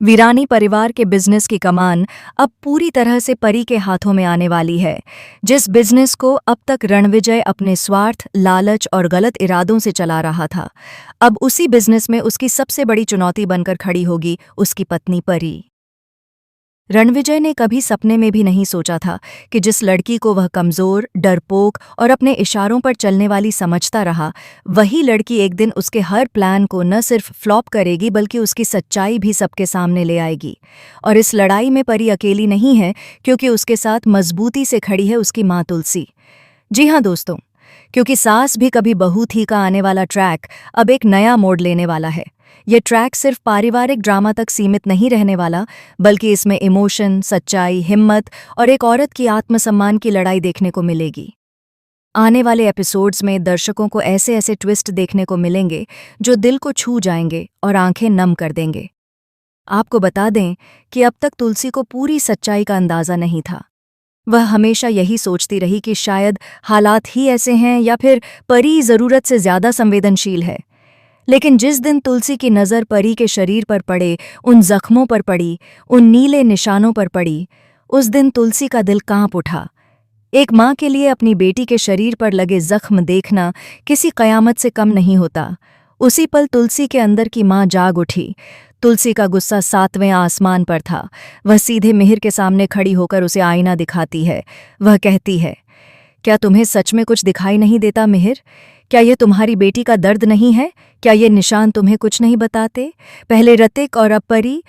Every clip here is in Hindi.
वीरानी परिवार के बिजनेस की कमान अब पूरी तरह से परी के हाथों में आने वाली है। जिस बिजनेस को अब तक रणविजय अपने स्वार्थ, लालच और गलत इरादों से चला रहा था, अब उसी बिजनेस में उसकी सबसे बड़ी चुनौती बनकर खड़ी होगी उसकी पत्नी परी। रणविजय ने कभी सपने में भी नहीं सोचा था कि जिस लड़की को वह कमजोर, डरपोक और अपने इशारों पर चलने वाली समझता रहा, वही लड़की एक दिन उसके हर प्लान को न सिर्फ फ्लॉप करेगी बल्कि उसकी सच्चाई भी सबके सामने ले आएगी। और इस लड़ाई में परी अकेली नहीं है, क्योंकि उसके साथ मजबूती से खड़ी है उसकी माँ तुलसी। जी हाँ दोस्तों, क्योंकि सास भी कभी बहू थी का आने वाला ट्रैक अब एक नया मोड़ लेने वाला है। ये ट्रैक सिर्फ पारिवारिक ड्रामा तक सीमित नहीं रहने वाला, बल्कि इसमें इमोशन, सच्चाई, हिम्मत और एक औरत की आत्मसम्मान की लड़ाई देखने को मिलेगी। आने वाले एपिसोड्स में दर्शकों को ऐसे ऐसे ट्विस्ट देखने को मिलेंगे जो दिल को छू जाएंगे और आंखें नम कर देंगे। आपको बता दें कि अब तक तुलसी को पूरी सच्चाई का अंदाजा नहीं था। वह हमेशा यही सोचती रही कि शायद हालात ही ऐसे हैं या फिर परी ज़रूरत से ज़्यादा संवेदनशील है। लेकिन जिस दिन तुलसी की नज़र परी के शरीर पर पड़े, उन जख्मों पर पड़ी, उन नीले निशानों पर पड़ी, उस दिन तुलसी का दिल कांप उठा। एक माँ के लिए अपनी बेटी के शरीर पर लगे जख्म देखना किसी कयामत से कम नहीं होता। उसी पल तुलसी के अंदर की माँ जाग उठी। तुलसी का गुस्सा 7वें आसमान पर था। वह सीधे मिहिर के सामने खड़ी होकर उसे आईना दिखाती है। वह कहती है, क्या तुम्हें सच में कुछ दिखाई नहीं देता मिहिर? क्या ये तुम्हारी बेटी का दर्द नहीं है? क्या ये निशान तुम्हें कुछ नहीं बताते? पहले ऋतिक और अब परी,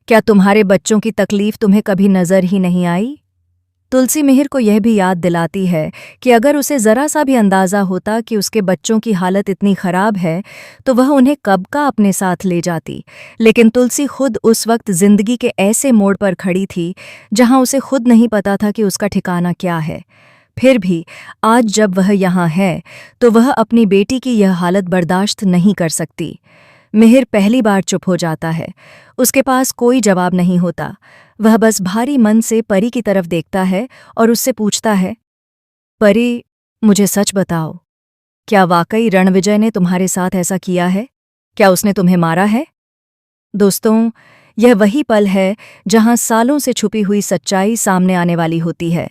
क्या तुम्हारे बच्चों की तकलीफ तुम्हें कभी नजर ही नहीं आई? तुलसी मिहिर को यह भी याद दिलाती है कि अगर उसे जरा सा भी अंदाजा होता कि उसके बच्चों की हालत इतनी खराब है, तो वह उन्हें कब का अपने साथ ले जाती। लेकिन तुलसी खुद उस वक्त जिंदगी के ऐसे मोड़ पर खड़ी थी जहां उसे खुद नहीं पता था कि उसका ठिकाना क्या है। फिर भी आज जब वह यहाँ है, तो वह अपनी बेटी की यह हालत बर्दाश्त नहीं कर सकती। मिहिर पहली बार चुप हो जाता है। उसके पास कोई जवाब नहीं होता। वह बस भारी मन से परी की तरफ देखता है और उससे पूछता है, परी, मुझे सच बताओ, क्या वाकई रणविजय ने तुम्हारे साथ ऐसा किया है? क्या उसने तुम्हें मारा है? दोस्तों, यह वही पल है जहां सालों से छुपी हुई सच्चाई सामने आने वाली होती है।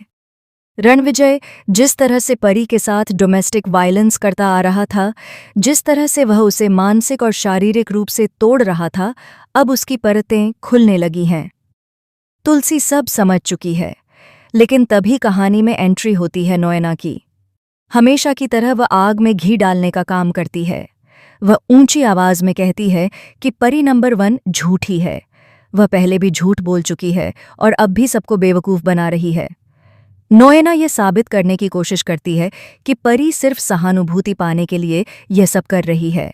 रणविजय जिस तरह से परी के साथ डोमेस्टिक वायलेंस करता आ रहा था, जिस तरह से वह उसे मानसिक और शारीरिक रूप से तोड़ रहा था, अब उसकी परतें खुलने लगी हैं। तुलसी सब समझ चुकी है, लेकिन तभी कहानी में एंट्री होती है नोएना की। हमेशा की तरह वह आग में घी डालने का काम करती है। वह ऊंची आवाज में कहती है कि परी नंबर 1 झूठी है। वह पहले भी झूठ बोल चुकी है और अब भी सबको बेवकूफ़ बना रही है। नोएना ये साबित करने की कोशिश करती है कि परी सिर्फ सहानुभूति पाने के लिए यह सब कर रही है।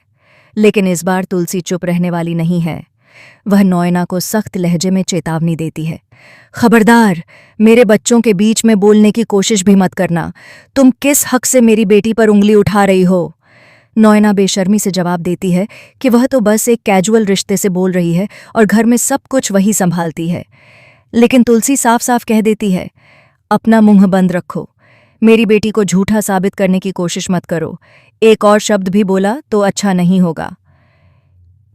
लेकिन इस बार तुलसी चुप रहने वाली नहीं है। वह नोएना को सख्त लहजे में चेतावनी देती है, खबरदार, मेरे बच्चों के बीच में बोलने की कोशिश भी मत करना। तुम किस हक से मेरी बेटी पर उंगली उठा रही हो? नोएना बेशर्मी से जवाब देती है कि वह तो बस एक कैजुअल रिश्ते से बोल रही है और घर में सब कुछ वही संभालती है। लेकिन तुलसी साफ साफ कह देती है, अपना मुंह बंद रखो। मेरी बेटी को झूठा साबित करने की कोशिश मत करो। एक और शब्द भी बोला तो अच्छा नहीं होगा।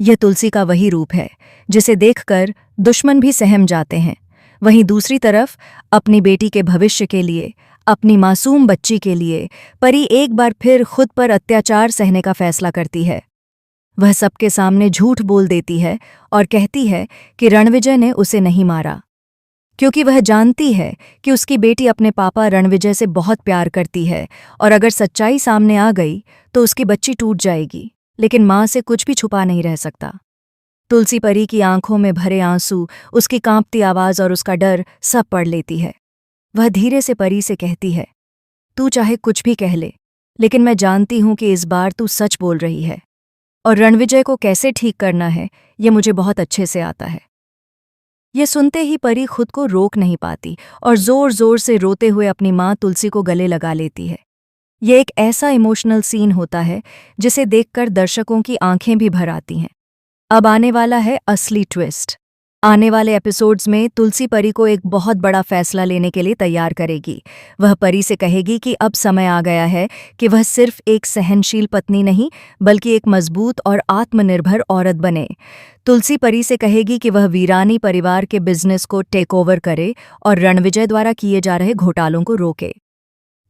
यह तुलसी का वही रूप है जिसे देखकर दुश्मन भी सहम जाते हैं। वहीं दूसरी तरफ अपनी बेटी के भविष्य के लिए, अपनी मासूम बच्ची के लिए परी एक बार फिर खुद पर अत्याचार सहने का फैसला करती है। वह सबके सामने झूठ बोल देती है और कहती है कि रणविजय ने उसे नहीं मारा, क्योंकि वह जानती है कि उसकी बेटी अपने पापा रणविजय से बहुत प्यार करती है और अगर सच्चाई सामने आ गई तो उसकी बच्ची टूट जाएगी। लेकिन माँ से कुछ भी छुपा नहीं रह सकता। तुलसी परी की आंखों में भरे आंसू, उसकी कांपती आवाज़ और उसका डर सब पढ़ लेती है। वह धीरे से परी से कहती है, तू चाहे कुछ भी कह ले, लेकिन मैं जानती हूं कि इस बार तू सच बोल रही है और रणविजय को कैसे ठीक करना है ये मुझे बहुत अच्छे से आता है। ये सुनते ही परी खुद को रोक नहीं पाती और जोर जोर से रोते हुए अपनी माँ तुलसी को गले लगा लेती है। ये एक ऐसा इमोशनल सीन होता है जिसे देखकर दर्शकों की आंखें भी भर आती हैं। अब आने वाला है असली ट्विस्ट। आने वाले एपिसोड्स में तुलसी परी को एक बहुत बड़ा फैसला लेने के लिए तैयार करेगी। वह परी से कहेगी कि अब समय आ गया है कि वह सिर्फ एक सहनशील पत्नी नहीं, बल्कि एक मजबूत और आत्मनिर्भर औरत बने। तुलसी परी से कहेगी कि वह वीरानी परिवार के बिजनेस को टेक ओवर करे और रणविजय द्वारा किए जा रहे घोटालों को रोके।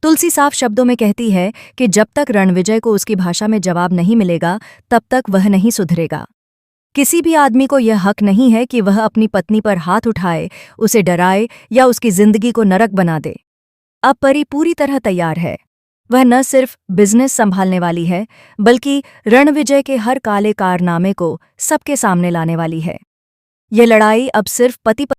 तुलसी साफ शब्दों में कहती है कि जब तक रणविजय को उसकी भाषा में जवाब नहीं मिलेगा, तब तक वह नहीं सुधरेगा। किसी भी आदमी को यह हक नहीं है कि वह अपनी पत्नी पर हाथ उठाए, उसे डराए या उसकी जिंदगी को नरक बना दे। अब परी पूरी तरह तैयार है। वह न सिर्फ बिजनेस संभालने वाली है, बल्कि रणविजय के हर काले कारनामे को सबके सामने लाने वाली है। यह लड़ाई अब सिर्फ पति